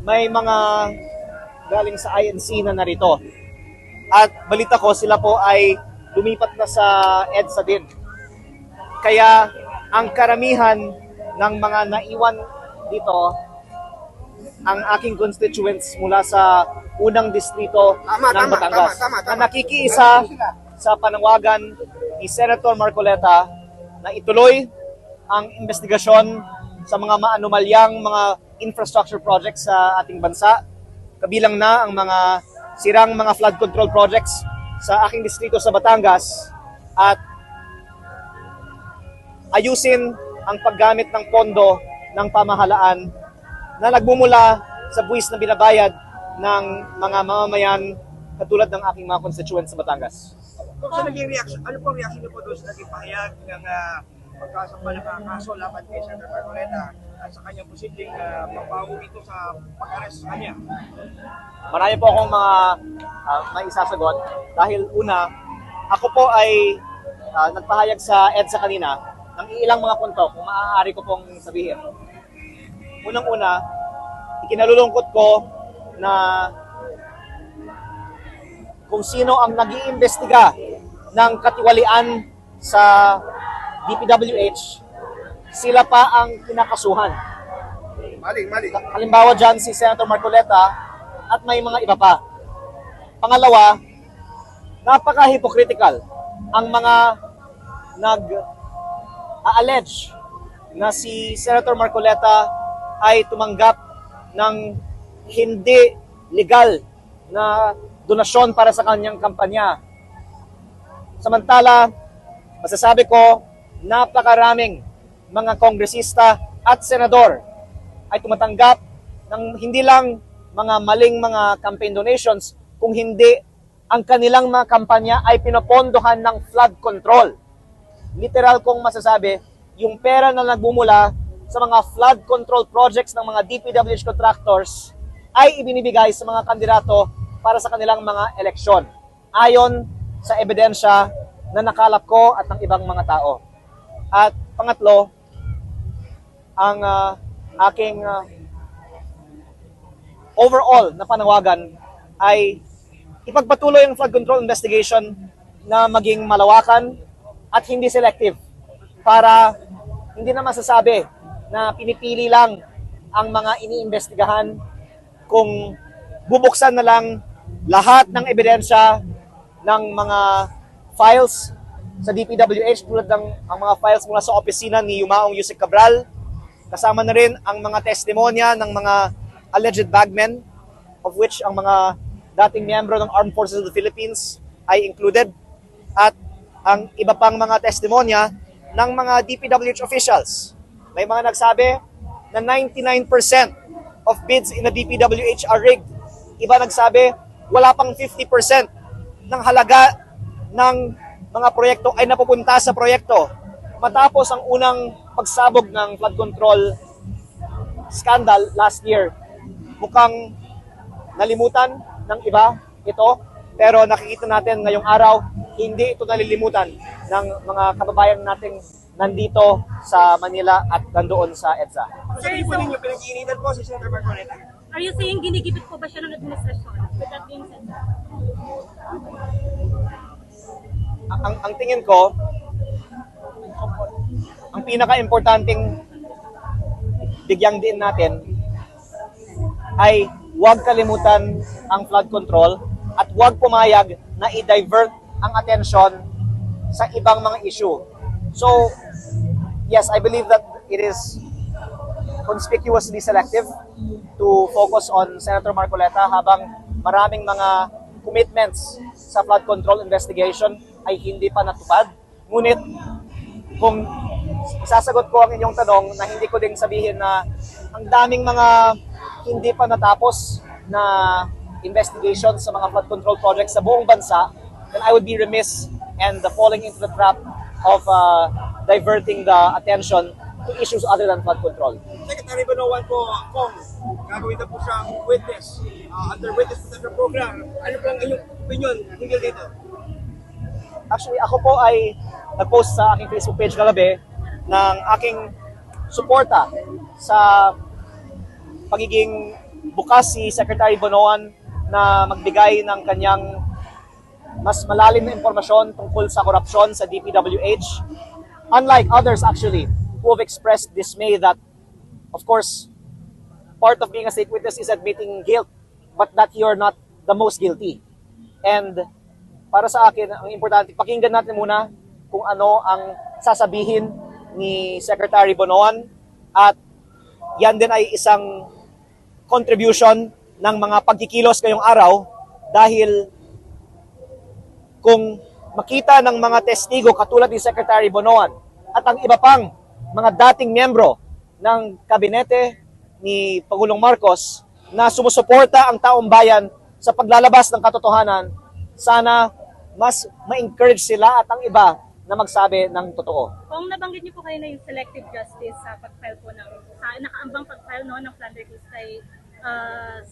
may mga galing sa INC na narito. At balita ko, sila po ay lumipat na sa EDSA din. Kaya ang karamihan ng mga naiwan dito, ang aking constituents mula sa unang distrito ng Batangas, na nakikiisa sa panawagan ni Senator Marcoleta na ituloy ang investigasyon sa mga maanumalyang mga infrastructure projects sa ating bansa, kabilang na ang mga sirang mga flood control projects sa aking distrito sa Batangas, at ayusin ang paggamit ng pondo ng pamahalaan na nagmumula sa buwis na binabayad ng mga mamamayan katulad ng aking mga constituents sa Batangas. Kung sa naging reaction, ano po ang reaction niyo po doon sa naging pahayag ng pagkasampa ng kaso laban kay Senator Marcoleta at sa kanyang posibleng pagbago ito sa pag-arrest sa kanya? Marami po akong mga maisasagot dahil una, ako po ay nagpahayag sa EDSA kanina ng ilang mga punto kung maaari ko pong sabihin. Unang-una, ikinalulungkot ko na kung sino ang nag-iimbestiga ng katiwalian sa DPWH, sila pa ang kinakasuhan. Mali. Halimbawa dyan si Senator Marcoleta at may mga iba pa. Pangalawa, napaka-hypocritical ang mga nag-allege na si Senator Marcoleta ay tumanggap ng hindi legal na donasyon para sa kanyang kampanya. Samantala, masasabi ko, napakaraming mga kongresista at senador ay tumatanggap ng hindi lang mga maling mga campaign donations, kung hindi ang kanilang mga kampanya ay pinopondohan ng flood control. Literal kong masasabi, yung pera na nagmumula sa mga flood control projects ng mga DPWH contractors ay ibinibigay sa mga kandidato para sa kanilang mga eleksyon, ayon sa ebidensya na nakalap ko at ng ibang mga tao. At pangatlo, ang aking overall na panawagan ay ipagpatuloy ang flood control investigation na maging malawakan at hindi selective, para hindi na masasabi na pinipili lang ang mga iniimbestigahan, kung bubuksan na lang lahat ng ebidensya ng mga files sa DPWH, tulad ng ang mga files mula sa opisina ni Yumaong Yusek Cabral, kasama na rin ang mga testimonya ng mga alleged bagmen, of which ang mga dating miyembro ng Armed Forces of the Philippines ay included, at ang iba pang mga testimonya ng mga DPWH officials. May mga nagsabi na 99% of bids in the DPWH are rigged. Iba nagsabi, wala pang 50% ng halaga ng mga proyekto ay napupunta sa proyekto. Matapos ang unang pagsabog ng flood control scandal last year, mukhang nalimutan ng iba ito, pero nakikita natin ngayong araw, hindi ito nalilimutan ng mga kababayan nating nandito sa Manila at nandoon sa EDSA. Sir, po ninyo pinag-iinitan po si Senator Marcoleta? Are you saying ginigipit po ba siya ng administrasyon? With that being said, ang tingin ko, ang pinaka-importanting bigyang din natin ay huwag kalimutan ang flood control at huwag pumayag na i-divert ang atensyon sa ibang mga issue. So, yes, I believe that it is conspicuously selective to focus on Senator Marcoleta, habang maraming mga commitments sa flood control investigation ay hindi pa natupad. Ngunit, kung isasagot ko ang inyong tanong, na hindi ko ding sabihin na ang daming mga hindi pa natapos na investigation sa mga flood control projects sa buong bansa, then I would be remiss and falling into the trap of diverting the attention to issues other than flood control. Secretary Banawan po, kung gagawin na po siyang witness under witness protection program, ano po ang inyong opinion hinggil dito? Actually, ako po ay nag-post sa aking Facebook page kagabi ng aking suporta sa pagiging bukas si Secretary Bonoan na magbigay ng kanyang mas malalim na impormasyon tungkol sa korupsyon sa DPWH. Unlike others actually, who have expressed dismay that, of course, part of being a state witness is admitting guilt, but that you're not the most guilty. And para sa akin, ang importante, pakinggan natin muna kung ano ang sasabihin ni Secretary Bonoan, at yan din ay isang contribution ng mga pagkikilos ngayong araw, dahil kung makita ng mga testigo katulad ni Secretary Bonoan at ang iba pang mga dating miyembro ng kabinete ni Pangulong Marcos na sumusuporta ang taong bayan sa paglalabas ng katotohanan, sana mas ma-encourage sila at ang iba na magsabi ng totoo. Kung nabanggit niyo po kayo na yung selective justice sa pag-file po ng, nakaambang pag-file no, ng plunder case kay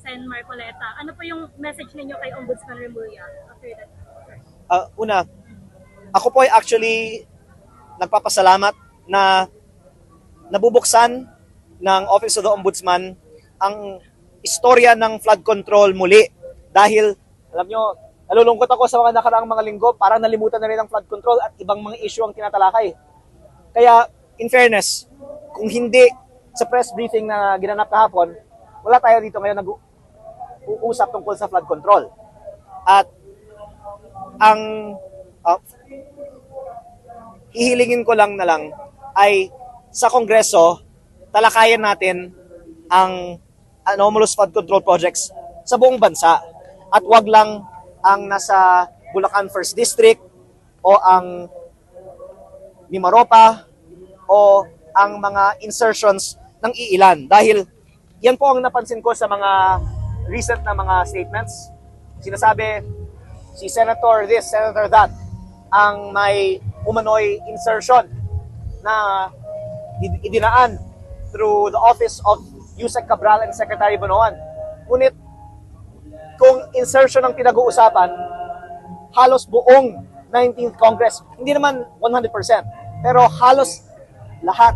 Sen. Marcoleta, ano po yung message ninyo kay Ombudsman Remulla after that? Una, ako po ay actually nagpapasalamat na nabubuksan ng Office of the Ombudsman ang istorya ng flood control muli. Dahil, alam nyo, nalulungkot ako sa mga nakaraang mga linggo, parang nalimutan na rin ang flood control at ibang mga issue ang tinatalakay. Kaya, in fairness, kung hindi sa press briefing na ginanap kahapon, wala tayo dito ngayon nag-uusap tungkol sa flood control. At ang hihilingin ko lang na lang ay sa Kongreso, talakayan natin ang anomalous flood control projects sa buong bansa. At wag lang ang nasa Bulacan First District o ang Mimaropa o ang mga insertions ng iilan. Dahil yan po ang napansin ko sa mga recent na mga statements. Sinasabi, si Senator this, Senator that, ang may umano'y insertion na idinaan through the office of Yusek Cabral and Secretary Bonoan. Ngunit, kung insertion ang pinag-uusapan, halos buong 19th Congress, hindi naman 100%, pero halos lahat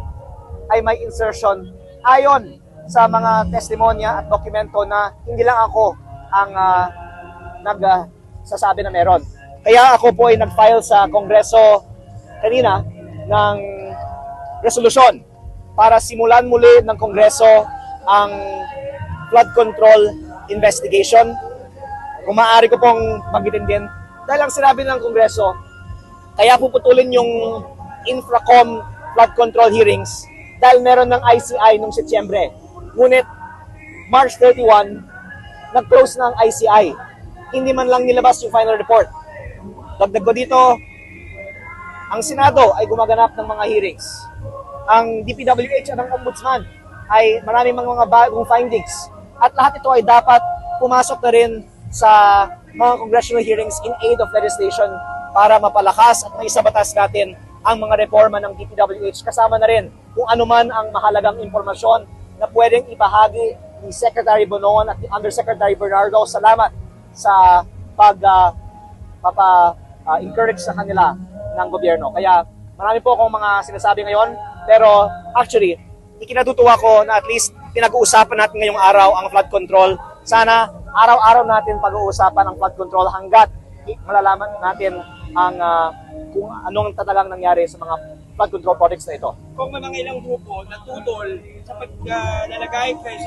ay may insertion ayon sa mga testimonya at dokumento na hindi lang ako ang nagsasabi na meron. Kaya ako po ay nag-file sa Kongreso kanina ng resolusyon para simulan muli ng Kongreso ang flood control investigation. Kung maaari ko pong banggitin din, dahil ang sinabi ng Kongreso, kaya puputulin yung Infracom flood control hearings dahil meron ng ICI noong Setyembre. Ngunit, March 31, nag-close na ang ICI. Hindi man lang nilabas yung final report. Dagdag ko dito, ang Senado ay gumaganap ng mga hearings. Ang DPWH at ang Ombudsman ay maraming mga bagong findings. At lahat ito ay dapat pumasok na rin sa mga congressional hearings in aid of legislation para mapalakas at maisabatas natin ang mga reforma ng DPWH. Kasama na rin kung ano man ang mahalagang impormasyon na pwedeng ibahagi ni Secretary Bonoan at ni Undersecretary Bernardo. Salamat sa pag-encourage sa kanila ng gobyerno. Kaya marami po akong mga sinasabi ngayon, pero actually, ikinatutuwa ko na at least pinag-uusapan natin ngayong araw ang flood control. Sana araw-araw natin pag-uusapan ang flood control hanggat malalaman natin ang kung anong talagang nangyari sa mga flood control projects na ito. Kung may mga ilang grupo na tutol sa paglalagay